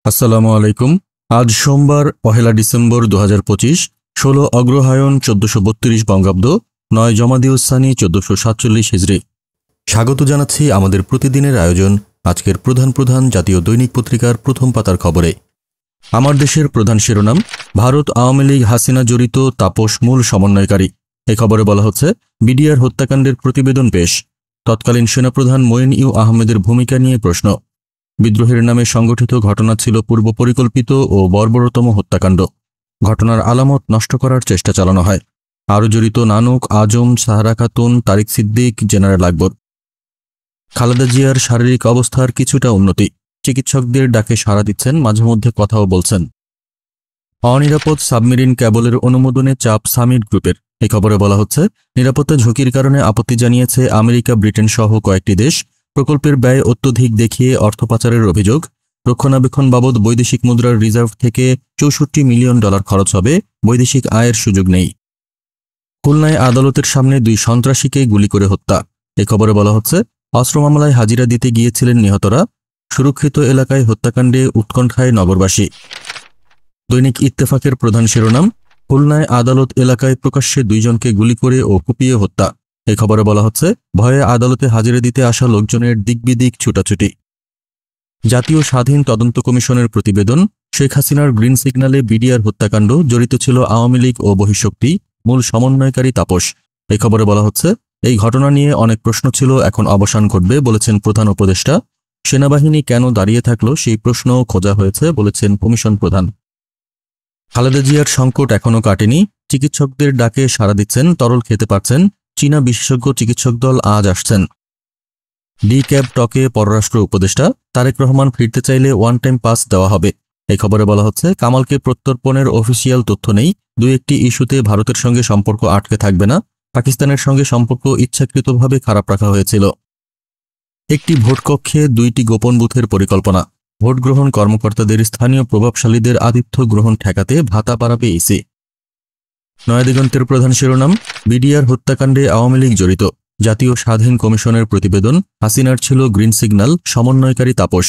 আসসালামু আলাইকুম। আজ সোমবার ১লা ডিসেম্বর ২০২৫, ১৬ অগ্রহায়ণ ১৪৩২ বঙ্গাব্দ, ৯ জমাদিউস-সানি ১৪৪৭ হিজরি। স্বাগত জানাচ্ছি আমাদের প্রতিদিনের আয়োজন আজকের প্রধান প্রধান জাতীয় দৈনিক পত্রিকার প্রথম পাতার খবরে। আমার দেশের প্রধান শিরোনাম, ভারত আওয়ামী লীগ হাসিনা জড়িত, তাপস মূল সমন্বয়কারী। এই খবরে বলা হচ্ছে, বিডিআর হত্যাকাণ্ডের প্রতিবেদন পেশ, তৎকালীন সেনাপ্রধান মঈন ইউ আহমেদের ভূমিকা নিয়ে প্রশ্ন। বিদ্রোহের নামে সংগঠিত ঘটনা ছিল পূর্ব পরিকল্পিত ও বর্বরতম হত্যাকাণ্ড। ঘটনার আলামত নষ্ট করার চেষ্টা চালানো হয়। আরও জড়িত নানক, আজম, সাহারা খাতুন, তারিক সিদ্দিক, জেনারেল আকবর। খালেদা জিয়ার শারীরিক অবস্থার কিছুটা উন্নতি, চিকিৎসকদের ডাকে সাড়া দিচ্ছেন, মাঝে মধ্যে কথাও বলছেন। অনিরাপদ সাবমেরিন ক্যাবলের অনুমোদনে চাপ সামিট গ্রুপের। এই খবরে বলা হচ্ছে, নিরাপত্তা ঝুঁকির কারণে আপত্তি জানিয়েছে আমেরিকা, ব্রিটেন সহ কয়েকটি দেশ। প্রকল্পের ব্যয় অত্যধিক দেখিয়ে অর্থ পাচারের অভিযোগ। রক্ষণাবেক্ষণ বাবদ বৈদেশিক মুদ্রার রিজার্ভ থেকে $৬৪ মিলিয়ন খরচ হবে, বৈদেশিক আয়ের সুযোগ নেই। খুলনায় আদালতের সামনে ২ সন্ত্রাসীকে গুলি করে হত্যা। এ খবরে বলা হচ্ছে, অস্ত্র মামলায় হাজিরা দিতে গিয়েছিলেন নিহতরা। সুরক্ষিত এলাকায় হত্যাকাণ্ডে উৎকণ্ঠায় নগরবাসী। দৈনিক ইত্তেফাকের প্রধান শিরোনাম, খুলনায় আদালত এলাকায় প্রকাশ্যে ২ জনকে গুলি করে ও কুপিয়ে হত্যা। এই খবরে বলা হচ্ছে, ভয়ে আদালতে হাজিরা দিতে আসা লোকজনের দিকবিদিক ছুটাছুটি। জাতীয় স্বাধীন তদন্ত কমিশনের প্রতিবেদন, শেখ হাসিনার গ্রিন সিগন্যালে বিডিআর হত্যাকাণ্ড, জড়িত ছিল আওয়ামী লীগ ও বহিঃশক্তি, মূল সমন্বয়কারী তাপস। এই খবরে বলা হচ্ছে, এই ঘটনা নিয়ে অনেক প্রশ্ন ছিল, এখন অবসান ঘটবে বলেছেন প্রধান উপদেষ্টা। সেনাবাহিনী কেন দাঁড়িয়ে থাকলো সেই প্রশ্নও খোঁজা হয়েছে বলেছেন কমিশন প্রধান। খালেদা জিয়ার সংকট এখনও কাটেনি, চিকিৎসকদের ডাকে সাড়া দিচ্ছেন, তরল খেতে পারছেন। চীনা বিশেষজ্ঞ চিকিৎসক দল আজ আসছেন। ডি ক্যাব টকে পররাষ্ট্র উপদেষ্টা, তারেক রহমান ফিরতে চাইলে ওয়ান টাইম পাস দেওয়া হবে। এই খবরে বলা হচ্ছে, কামালকে প্রত্যর্পণের অফিসিয়াল তথ্য নেই। ২-১টি ইস্যুতে ভারতের সঙ্গে সম্পর্ক আটকে থাকবে না। পাকিস্তানের সঙ্গে সম্পর্ক ইচ্ছাকৃতভাবে খারাপ রাখা হয়েছিল। একটি ভোটকক্ষে ২টি গোপন বুথের পরিকল্পনা। ভোট গ্রহণ কর্মকর্তাদের স্থানীয় প্রভাবশালীদের আতিথ্য গ্রহণ ঠেকাতে ভাতা বাড়াবে ইসি। নয়াদিগন্তের প্রধান শিরোনাম, বিডিআর হত্যাকাণ্ডে আওয়ামী লীগ জড়িত, জাতীয় স্বাধীন কমিশনের প্রতিবেদন, হাসিনার ছিল গ্রিন সিগন্যাল, সমন্বয়কারী তাপস।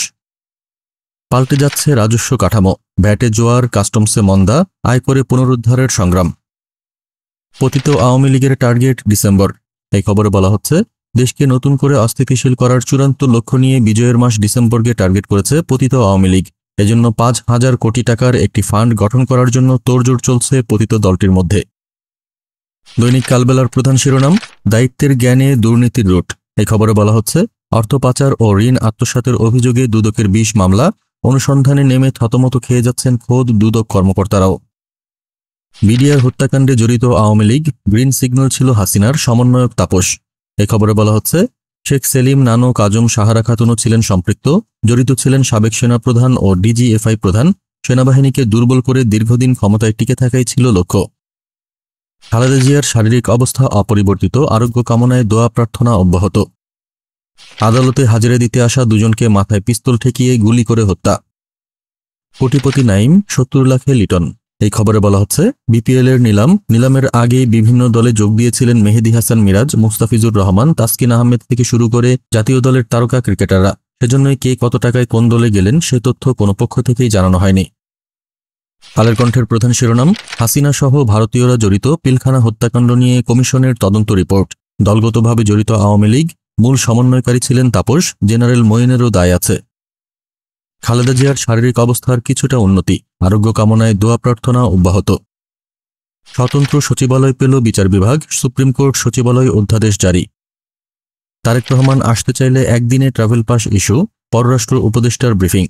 পাল্টে যাচ্ছে রাজস্ব কাঠামো, ভ্যাটে জোয়ার, কাস্টমসে মন্দা, আয়করে পুনরুদ্ধারের সংগ্রাম। পতিত আওয়ামী লীগের টার্গেট ডিসেম্বর। এই খবরে বলা হচ্ছে, দেশকে নতুন করে অস্থিতিশীল করার চূড়ান্ত লক্ষ্য নিয়ে বিজয়ের মাস ডিসেম্বরকে টার্গেট করেছে পতিত আওয়ামী লীগ। এজন্য ৫,০০০ কোটি টাকার একটি ফান্ড গঠন করার জন্য তোড়জোড় চলছে পতিত দলটির মধ্যে। দৈনিক কালবেলার প্রধান শিরোনাম, দায়িত্বের জ্ঞানে দুর্নীতির রুট। এই খবরে বলা হচ্ছে, অর্থ পাচার ও ঋণ আত্মসাতের অভিযোগে দুদকের ২০ মামলা, অনুসন্ধানে নেমে থতমত খেয়ে যাচ্ছেন খোদ দুদক কর্মকর্তারাও। বিডিআর হত্যাকাণ্ডে জড়িত আওয়ামী লীগ, গ্রিন সিগন্যাল ছিল হাসিনার, সমন্বয়ক তাপস। এই খবরে বলা হচ্ছে, শেখ সেলিম, নানক, আজম, সাহারা খাতুনও ছিলেন সম্পৃক্ত। জড়িত ছিলেন সাবেক সেনাপ্রধান ও ডিজিএফআই প্রধান। সেনাবাহিনীকে দুর্বল করে দীর্ঘদিন ক্ষমতায় টিকে থাকাই ছিল লক্ষ্য। খালেদা জিয়ার শারীরিক অবস্থা অপরিবর্তিত, আরোগ্য কামনায় দোয়া প্রার্থনা অব্যাহত। আদালতে হাজিরা দিতে আসা ২ জনকে মাথায় পিস্তল ঠেকিয়ে গুলি করে হত্যা। কোটিপতি নাইম, ৭০ লাখে লিটন। এই খবরে বলা হচ্ছে, বিপিএলের নিলামের আগে বিভিন্ন দলে যোগ দিয়েছিলেন মেহেদী হাসান মিরাজ, মুস্তাফিজুর রহমান, তাসকিন আহমেদ থেকে শুরু করে জাতীয় দলের তারকা ক্রিকেটাররা। সেজন্যই কে কত টাকায় কোন দলে গেলেন সে তথ্য কোনো পক্ষ থেকেই জানানো হয়নি। কালের কণ্ঠের প্রধান শিরোনাম, হাসিনা সহ ভারতীয়রা জড়িত, পিলখানা হত্যাকাণ্ড নিয়ে কমিশনের তদন্ত রিপোর্ট। দলগতভাবে জড়িত আওয়ামী লীগ, মূল সমন্বয়কারী ছিলেন তাপস, জেনারেল মঈনেরও দায় আছে। খালেদা জিয়ার শারীরিক অবস্থার কিছুটা উন্নতি, আরোগ্য কামনায় দোয়া প্রার্থনা অব্যাহত। স্বতন্ত্র সচিবালয় পেল বিচার বিভাগ, সুপ্রিম কোর্ট সচিবালয় অধ্যাদেশ জারি। তারেক রহমান আসতে চাইলে একদিনে ট্রাভেল পাস ইস্যু, পররাষ্ট্র উপদেষ্টার ব্রিফিং।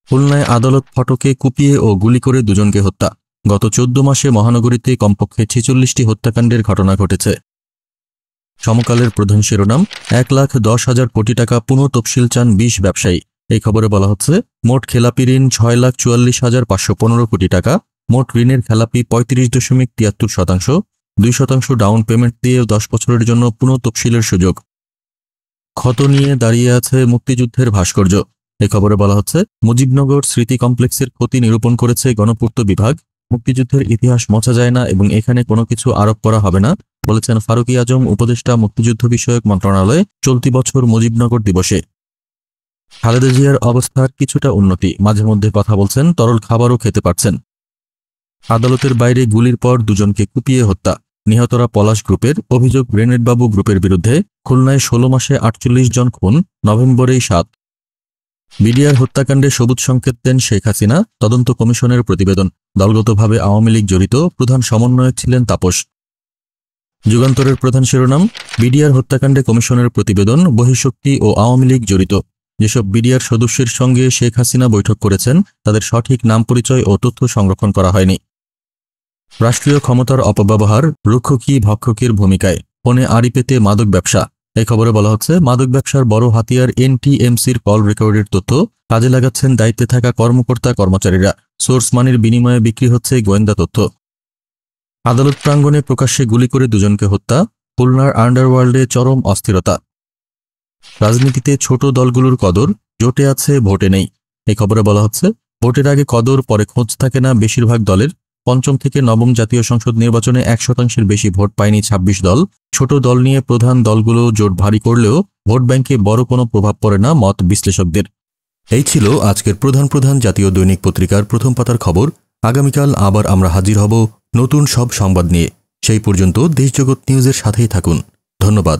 খুলনায় আদালত ফটকে কুপিয়ে ও গুলি করে ২ জনকে হত্যা। গত ১৪ মাসে মহানগরীতে কমপক্ষে ৪৬টি হত্যাকাণ্ডের ঘটনা ঘটেছে। সমকালের প্রধান শিরোনাম, ১,১০,০০০ কোটি টাকা পুনঃ তফসিল চান ২০ ব্যবসায়ী। এই খবরে বলা হচ্ছে, মোট খেলাপি ঋণ ৬,৪৪,৫১৫ কোটি টাকা। মোট ঋণের খেলাপি ৩৫.৭৩%, ২% ডাউন পেমেন্ট দিয়ে ১০ বছরের জন্য পুনঃ তফসিলের সুযোগ। ক্ষত নিয়ে দাঁড়িয়ে আছে মুক্তিযুদ্ধের ভাস্কর্য। এই খবরে বলা হচ্ছে, মুজিবনগর স্মৃতি কমপ্লেক্সের ক্ষতি নিরূপণ করেছে গণপূর্ত বিভাগ। মুক্তিযুদ্ধের ইতিহাস মোছা যায় না এবং এখানে কোনো কিছু আরোপ করা হবে না বলেছেন ফারুকী আজম, উপদেষ্টা মুক্তিযুদ্ধ বিষয়ক মন্ত্রণালয়, চলতি বছর মুজিবনগর দিবসে। খালেদা জিয়ার অবস্থার কিছুটা উন্নতি, মাঝে মধ্যে কথা বলছেন, তরল খাবারও খেতে পারছেন। আদালতের বাইরে গুলির পর দুজনকে কুপিয়ে হত্যা, নিহতরা পলাশ গ্রুপের, অভিযোগ গ্রেনেড বাবু গ্রুপের বিরুদ্ধে। খুলনায় ১৬ মাসে ৪৮ জন খুন, নভেম্বরেই ৭। বিডিআর হত্যাকাণ্ডে সবুজ সংকেত দেন শেখ হাসিনা, তদন্ত কমিশনের প্রতিবেদন। দলগতভাবে আওয়ামী লীগ জড়িত, প্রধান সমন্বয়ক ছিলেন তাপস। যুগান্তরের প্রধান শিরোনাম, বিডিআর হত্যাকাণ্ডে কমিশনের প্রতিবেদন, বহিঃশক্তি ও আওয়ামী লীগ জড়িত। যেসব বিডিআর সদস্যের সঙ্গে শেখ হাসিনা বৈঠক করেছেন তাদের সঠিক নাম পরিচয় ও তথ্য সংরক্ষণ করা হয়নি। রাষ্ট্রীয় ক্ষমতার অপব্যবহার, রক্ষকী ভক্ষকের ভূমিকায়, ফোনে আড়ি পেতে মাদক ব্যবসা। এই খবরে বলা হচ্ছে, মাদক ব্যবসার বড় হাতিয়ার এনটিএমসির কল রেকর্ডের তথ্য কাজে লাগাচ্ছেন দায়িত্বে থাকা কর্মকর্তা কর্মচারীরা। সোর্স মানির বিনিময়ে বিক্রি হচ্ছে গোয়েন্দা তথ্য। আদালত প্রাঙ্গণে প্রকাশ্যে গুলি করে দুজনকে হত্যা, খুলনার আন্ডারওয়ার্ল্ডে চরম অস্থিরতা। রাজনীতিতে ছোট দলগুলোর কদর, জোটে আছে ভোটে নেই। এই খবরে বলা হচ্ছে, ভোটের আগে কদর, পরে খোঁজ থাকে না বেশিরভাগ দলের। পঞ্চম থেকে নবম জাতীয় সংসদ নির্বাচনে ১% বেশি ভোট পায়নি ২৬ দল। ছোট দল নিয়ে প্রধান দলগুলো জোট ভারী করলেও ভোট ব্যাংকে বড় কোনো প্রভাব পড়ে না, মত বিশ্লেষকদের। এই ছিল আজকের প্রধান জাতীয় দৈনিক পত্রিকার প্রথম পাতার খবর। আগামীকাল আবার আমরা হাজির হব নতুন সব সংবাদ নিয়ে। সেই পর্যন্ত দেশজগৎ নিউজের সাথেই থাকুন। ধন্যবাদ।